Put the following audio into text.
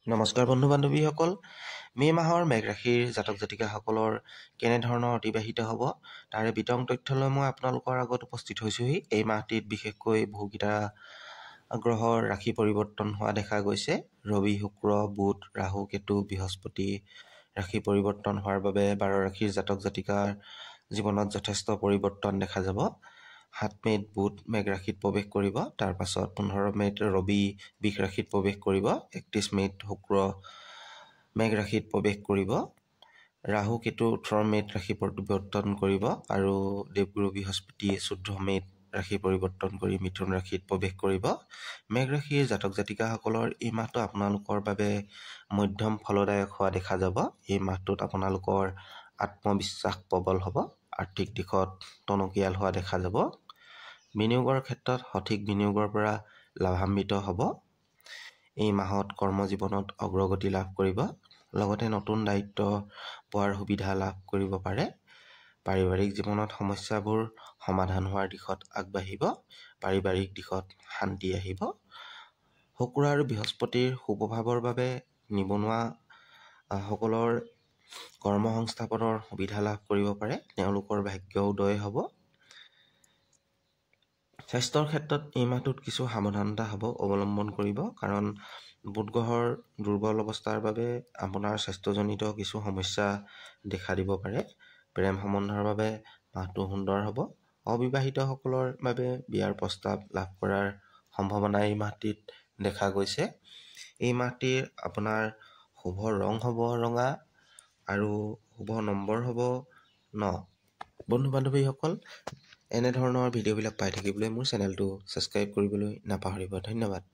নমস্কাৰ বন্ধু বান্ধৱীসকল, মে' মাহৰ মেঘ ৰাশিৰ জাতক জাতিকাসকলৰ কেনেধৰণৰ অতিবাহিত হ'ব তাৰে বিতং তথ্যলৈ মই আপোনালোকৰ আগত উপস্থিত হৈছোহি। এই মাহটিত বিশেষকৈ বহুকেইটা গ্ৰহৰ ৰাশি পৰিৱৰ্তন হোৱা দেখা গৈছে। ৰবি, শুক্ৰ, বুধ, ৰাহু, কেতু, বৃহস্পতি ৰাশি পৰিৱৰ্তন হোৱাৰ বাবে 12 ৰাশিৰ জাতক জাতিকাৰ জীৱনত যথেষ্ট পৰিৱৰ্তন দেখা যাব। 7 মে'ত বুধ মেঘ ৰাশিত প্ৰৱেশ কৰিব। তাৰ পাছত 15 মে'ত ৰবি বৃষ ৰাশিত প্ৰৱেশ কৰিব। 31 মে'ত শুক্ৰ মেঘ ৰাশিত প্ৰৱেশ কৰিব। ৰাহু কেতু 18 মে'ত ৰাশি পৰিৱৰ্তন কৰিব আৰু দেৱগুৰু বৃহস্পতি 14 মে'ত ৰাশি পৰিৱৰ্তন কৰি মিথুন ৰাশিত প্ৰৱেশ কৰিব। মেঘ ৰাশিৰ জাতক জাতিকাসকলৰ এই মাহটো আপোনালোকৰ বাবে মধ্যম ফলদায়ক হোৱা দেখা যাব। এই মাহটোত আপোনালোকৰ আত্মবিশ্বাস প্ৰবল হ'ব, আৰ্থিক দিশত টনকিয়াল হোৱা দেখা যাব। বিনিয়োগৰ ক্ষেত্ৰত সঠিক বিনিয়োগৰ পৰা লাভান্বিত হ'ব। এই মাহত কৰ্মজীৱনত অগ্ৰগতি লাভ কৰিব, লগতে নতুন দায়িত্ব পোৱাৰ সুবিধা লাভ কৰিব পাৰে। পাৰিবাৰিক জীৱনত সমস্যাবোৰ সমাধান হোৱাৰ দিশত আগবাঢ়িব, পাৰিবাৰিক দিশত শান্তি আহিব। শুক্ৰ আৰু বৃহস্পতিৰ সুপ্ৰভাৱৰ বাবে নিবনুৱা সকলৰ কৰ্ম সংস্থাপনৰ সুবিধা লাভ কৰিব পাৰে, তেওঁলোকৰ ভাগ্য উদয় হ'ব। স্বাস্থ্যৰ ক্ষেত্ৰত এই মাহটোত কিছু সাৱধানতা অৱলম্বন কৰিব, কাৰণ বুধ গ্ৰহৰ দুৰ্বল অৱস্থাৰ বাবে আপোনাৰ স্বাস্থ্যজনিত কিছু সমস্যা দেখা দিব পাৰে। প্ৰেম সম্বন্ধৰ বাবে মাহটো সুন্দৰ হ'ব। অবিবাহিতসকলৰ বাবে বিয়াৰ প্ৰস্তাৱ লাভ কৰাৰ সম্ভাৱনা এই মাহটিত দেখা গৈছে। এই মাহটিৰ আপোনাৰ শুভ ৰং হ'ব ৰঙা আৰু শুভ নম্বৰ হ'ব 9। বন্ধু বান্ধৱীসকল, এনেধৰণৰ ভিডিঅ'বিলাক পাই থাকিবলৈ মোৰ চেনেলটো ছাবস্ক্ৰাইব কৰিবলৈ নাপাহৰিব। ধন্যবাদ।